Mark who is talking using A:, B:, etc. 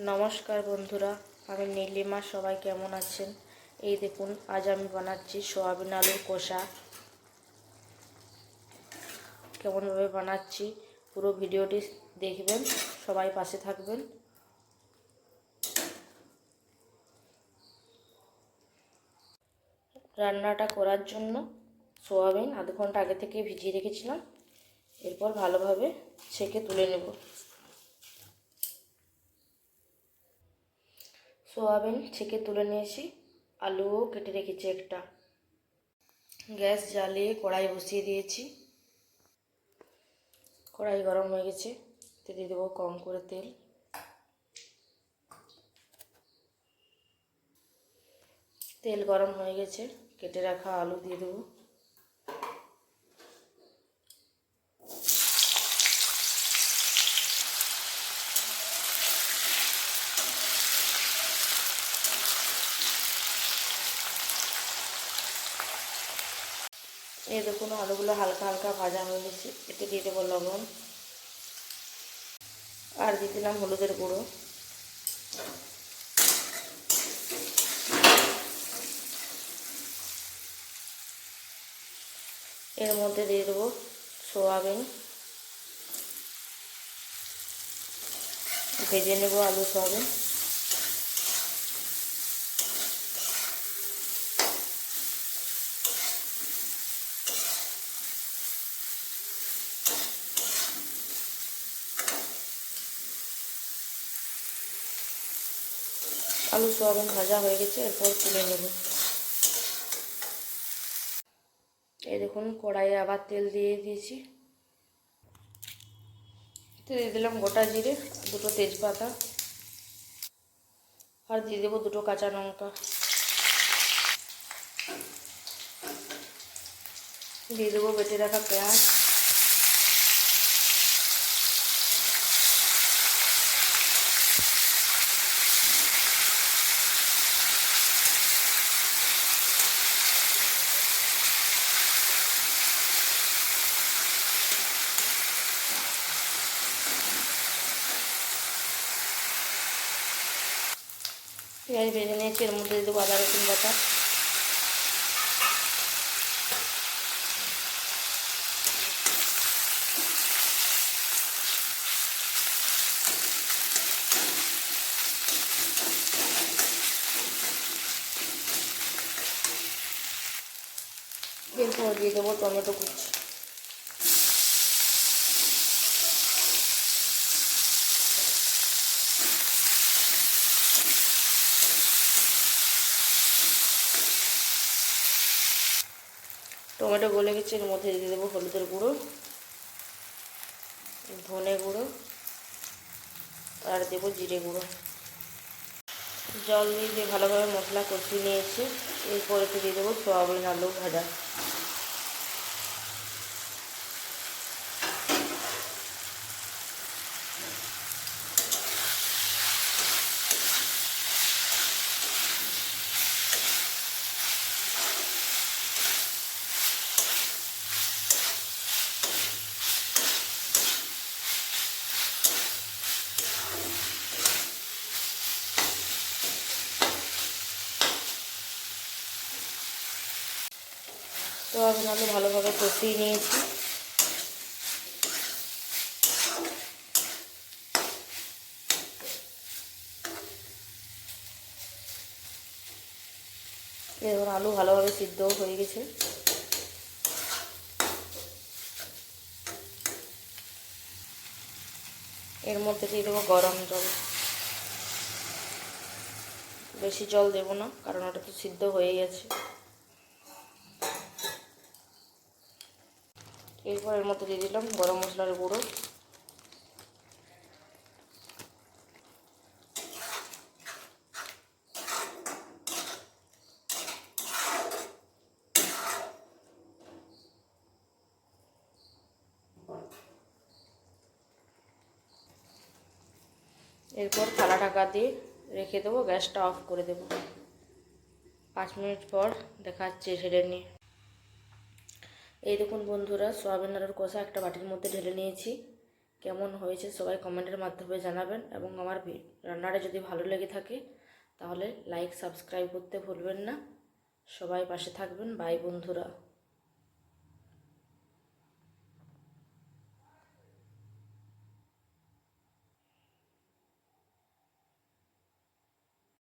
A: নমস্কার বন্ধুরা, আমি নীলিমা। সবাই কেমন আছেন? এই দেখুন, আজ আমি বানাচ্ছি সয়াবিন আলুর কষা। কেমনভাবে বানাচ্ছি পুরো ভিডিওটি দেখবেন, সবাই পাশে থাকবেন। রান্নাটা করার জন্য সয়াবিন আধ ঘন্টা আগে থেকে ভিজিয়ে রেখেছিলাম। এরপর ভালোভাবে ছেঁকে তুলে নেব। সয়াবিন ছেঁকে তুলে নিয়েছি, আলুও কেটে রেখেছি একটা। গ্যাস জ্বালিয়ে কড়াই বসিয়ে দিয়েছি। কড়াই গরম হয়ে গেছে, দিয়ে দেবো কম করে তেল। তেল গরম হয়ে গেছে, কেটে রাখা আলু দিয়ে দেবো। এই দেখুন, আলুগুলো হালকা হালকা ভাজা হয়ে গেছে। এতে দিয়ে দেবো লবণ, আর দিয়ে দিলাম হলুদের গুঁড়ো। এর মধ্যে দিয়ে দেবো সয়াবিন। ভেজে নেব আলু সয়াবিন। আলু সয়াবিন ভাজা হয়ে গেছে, এরপর তুলে নেব। এই দেখুন, কড়াইয়ে আবার তেল দিয়ে দিয়েছি। দিয়ে দিলাম গোটা জিরে, দুটো তেজপাতা, আর দিয়ে দেবো দুটো কাঁচা লঙ্কা। দিয়ে দেবো বেটে রাখা পেঁয়াজ। পেঁয়াজ ভেজে নিয়েছি, এর মধ্যে দিয়ে দেবো আদা রসুন বাটা। এরপর দিয়ে দেবো টমেটো কুচি। টমেটো গলে গেছে, এর মধ্যে দিয়ে দেবো হলুদের গুঁড়ো, ধনে গুঁড়ো, আর দেবো জিরে গুঁড়ো। জল দিয়ে ভালোভাবে মশলা কষিয়ে নিয়েছি। এরপর এতে দিয়ে দেবো সয়াবিন আলু ভাজা। সয়াবিন আলু ভালোভাবে কষিয়ে নিয়েছি। এবার আলু ভালোভাবে সিদ্ধও হয়ে গেছে। এর মধ্যে দিয়ে দেবো গরম জল। বেশি জল দেবো না, কারণ ওটা তো সিদ্ধ হয়ে গেছে। এরপর এর মধ্যে দিয়ে দিলাম গরম মশলার গুঁড়ো, এরপর থালা ঢাকা দিয়ে রেখে দেবো, গ্যাসটা অফ করে দেবো। 5 মিনিট পর দেখাচ্ছি ঢেলে নিয়ে। এই দেখুন বন্ধুরা, সয়াবিন আলুর কষা একটা বাটির মধ্যে ঢেলে নিয়েছি। কেমন হয়েছে সবাই কমেন্টের মাধ্যমে জানাবেন, এবং আমার রান্নাটা যদি ভালো লেগে থাকে তাহলে লাইক সাবস্ক্রাইব করতে ভুলবেন না। সবাই পাশে থাকবেন। বাই বন্ধুরা।